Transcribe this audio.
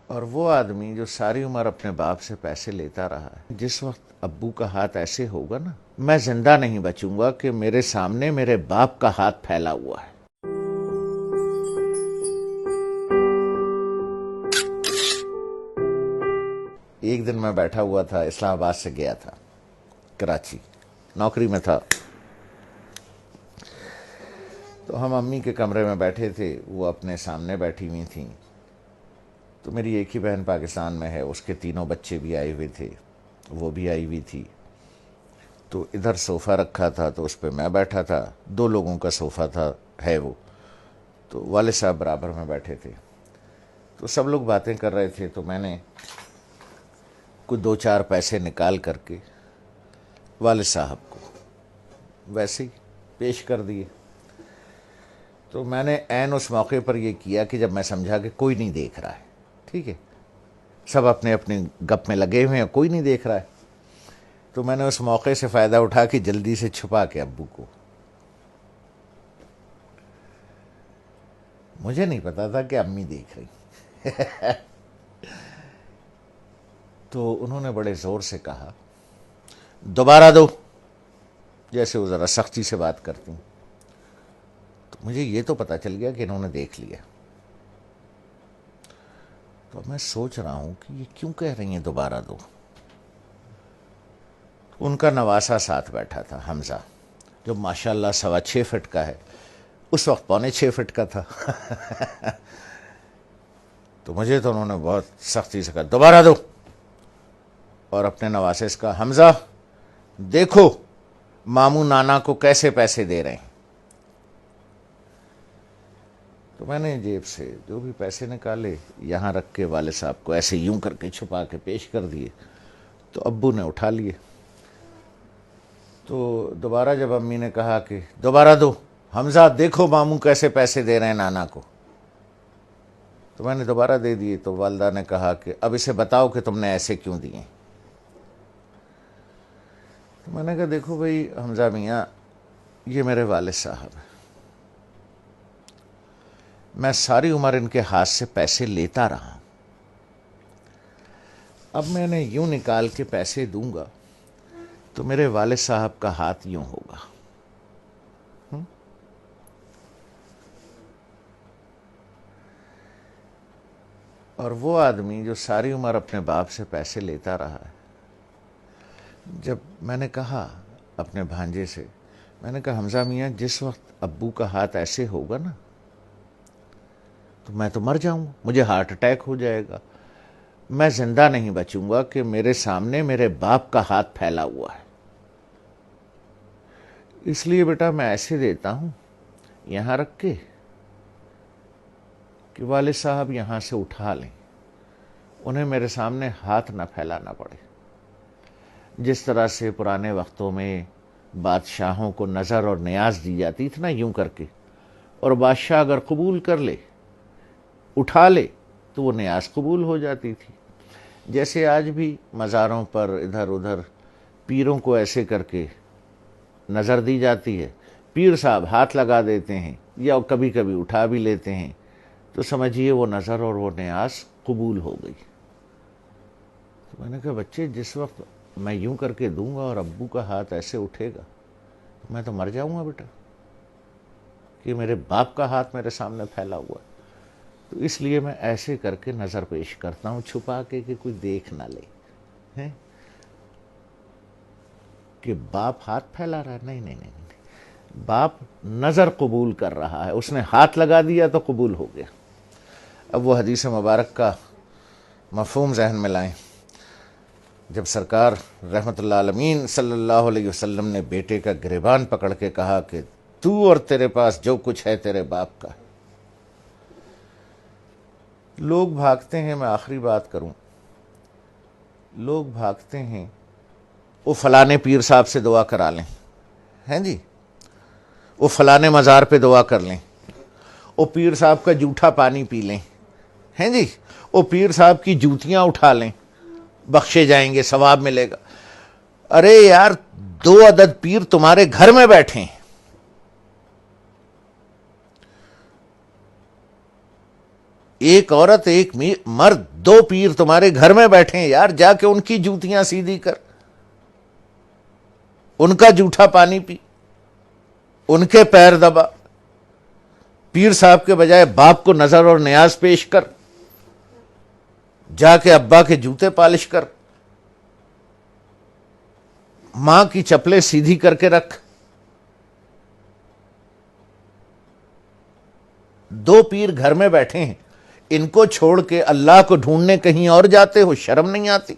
اور وہ آدمی جو ساری عمر اپنے باپ سے پیسے لیتا رہا ہے، جس وقت ابو کا ہاتھ ایسے ہوگا نا، میں زندہ نہیں بچوں گا کہ میرے سامنے میرے باپ کا ہاتھ پھیلا ہوا ہے۔ ایک دن میں بیٹھا ہوا تھا، اسلام آباد سے گیا تھا کراچی، نوکری میں تھا، تو ہم امی کے کمرے میں بیٹھے تھے، وہ اپنے سامنے بیٹھی ہوئی تھیں، تو میری ایک ہی بہن پاکستان میں ہے، اس کے تینوں بچے بھی آئے ہوئے تھے، وہ بھی آئی ہوئی تھی، تو ادھر صوفہ رکھا تھا تو اس پہ میں بیٹھا تھا، 2 لوگوں کا صوفہ تھا ہے وہ، تو والد صاحب برابر میں بیٹھے تھے، تو سب لوگ باتیں کر رہے تھے، تو میں نے کچھ 2-4 پیسے نکال کر کے والد صاحب کو ویسے ہی پیش کر دیے۔ تو میں نے عین اس موقع پر یہ کیا کہ جب میں سمجھا کہ کوئی نہیں دیکھ رہا ہے، ٹھیک ہے، سب اپنے اپنے گپ میں لگے ہوئے ہیں، کوئی نہیں دیکھ رہا ہے، تو میں نے اس موقع سے فائدہ اٹھا کے جلدی سے چھپا کے ابو کو، مجھے نہیں پتا تھا کہ امی دیکھ رہی، تو انہوں نے بڑے زور سے کہا دوبارہ دو، جیسے وہ ذرا سختی سے بات کرتی ہیں، تو مجھے یہ تو پتا چل گیا کہ انہوں نے دیکھ لیا، تو میں سوچ رہا ہوں کہ یہ کیوں کہہ رہی ہیں دوبارہ دو۔ ان کا نواسا ساتھ بیٹھا تھا، حمزہ، جو ماشاءاللہ 6.25 فٹ کا ہے، اس وقت 6.25 فٹ کا تھا، تو مجھے تو انہوں نے بہت سختی سے کہا دوبارہ دو، اور اپنے نواسے سے کہا حمزہ دیکھو ماموں نانا کو کیسے پیسے دے رہے ہیں۔ تو میں نے جیب سے جو بھی پیسے نکالے یہاں رکھ کے والد صاحب کو ایسے یوں کر کے چھپا کے پیش کر دیے، تو ابو نے اٹھا لیے۔ تو دوبارہ جب امی نے کہا کہ دوبارہ دو، حمزہ دیکھو ماموں کیسے پیسے دے رہے ہیں نانا کو، تو میں نے دوبارہ دے دیے، تو والدہ نے کہا کہ اب اسے بتاؤ کہ تم نے ایسے کیوں دیے۔ تو میں نے کہا دیکھو بھائی حمزہ میاں، یہ میرے والد صاحب ہیں، میں ساری عمر ان کے ہاتھ سے پیسے لیتا رہا ہوں، اب میں نے یوں نکال کے پیسے دوں گا تو میرے والد صاحب کا ہاتھ یوں ہوگا، اور وہ آدمی جو ساری عمر اپنے باپ سے پیسے لیتا رہا ہے، جب میں نے کہا اپنے بھانجے سے، میں نے کہا حمزہ میاں جس وقت ابو کا ہاتھ ایسے ہوگا نا تو میں تو مر جاؤں گا، مجھے ہارٹ اٹیک ہو جائے گا، میں زندہ نہیں بچوں گا کہ میرے سامنے میرے باپ کا ہاتھ پھیلا ہوا ہے، اس لیے بیٹا میں ایسے دیتا ہوں یہاں رکھ کے کہ والد صاحب یہاں سے اٹھا لیں، انہیں میرے سامنے ہاتھ نہ پھیلانا پڑے، جس طرح سے پرانے وقتوں میں بادشاہوں کو نظر اور نیاز دی جاتی تھی نا یوں کر کے، اور بادشاہ اگر قبول کر لے اٹھا لے تو وہ نیاز قبول ہو جاتی تھی، جیسے آج بھی مزاروں پر ادھر ادھر پیروں کو ایسے کر کے نظر دی جاتی ہے، پیر صاحب ہاتھ لگا دیتے ہیں یا کبھی کبھی اٹھا بھی لیتے ہیں، تو سمجھیے وہ نظر اور وہ نیاز قبول ہو گئی۔ تو میں نے کہا بچے جس وقت میں یوں کر کے دوں گا اور ابو کا ہاتھ ایسے اٹھے گا تو میں تو مر جاؤں گا بیٹا، کہ میرے باپ کا ہاتھ میرے سامنے پھیلا ہوا ہے، تو اس لیے میں ایسے کر کے نظر پیش کرتا ہوں چھپا کے کہ کوئی دیکھ نہ لے ہیں کہ باپ ہاتھ پھیلا رہا ہے، نہیں نہیں نہیں، باپ نظر قبول کر رہا ہے، اس نے ہاتھ لگا دیا تو قبول ہو گیا۔ اب وہ حدیث مبارک کا مفہوم ذہن میں لائیں، جب سرکار رحمت اللہ عالمین صلی اللہ علیہ وسلم نے بیٹے کا گریبان پکڑ کے کہا کہ تو اور تیرے پاس جو کچھ ہے تیرے باپ کا ہے، لوگ بھاگتے ہیں، میں آخری بات کروں، لوگ بھاگتے ہیں وہ فلانے پیر صاحب سے دعا کرا لیں، ہیں جی، وہ فلانے مزار پہ دعا کر لیں، وہ پیر صاحب کا جھوٹا پانی پی لیں، ہیں جی، وہ پیر صاحب کی جوتیاں اٹھا لیں، بخشے جائیں گے، ثواب ملے گا۔ ارے یار 2 عدد پیر تمہارے گھر میں بیٹھے ہیں، ایک عورت ایک مرد، دو پیر تمہارے گھر میں بیٹھے ہیں یار، جا کے ان کی جوتیاں سیدھی کر، ان کا جھوٹا پانی پی، ان کے پیر دبا، پیر صاحب کے بجائے باپ کو نظر اور نیاز پیش کر، جا کے ابا کے جوتے پالش کر، ماں کی چپلیں سیدھی کر کے رکھ۔ دو پیر گھر میں بیٹھے ہیں، ان کو چھوڑ کے اللہ کو ڈھونڈنے کہیں اور جاتے ہو، شرم نہیں آتی؟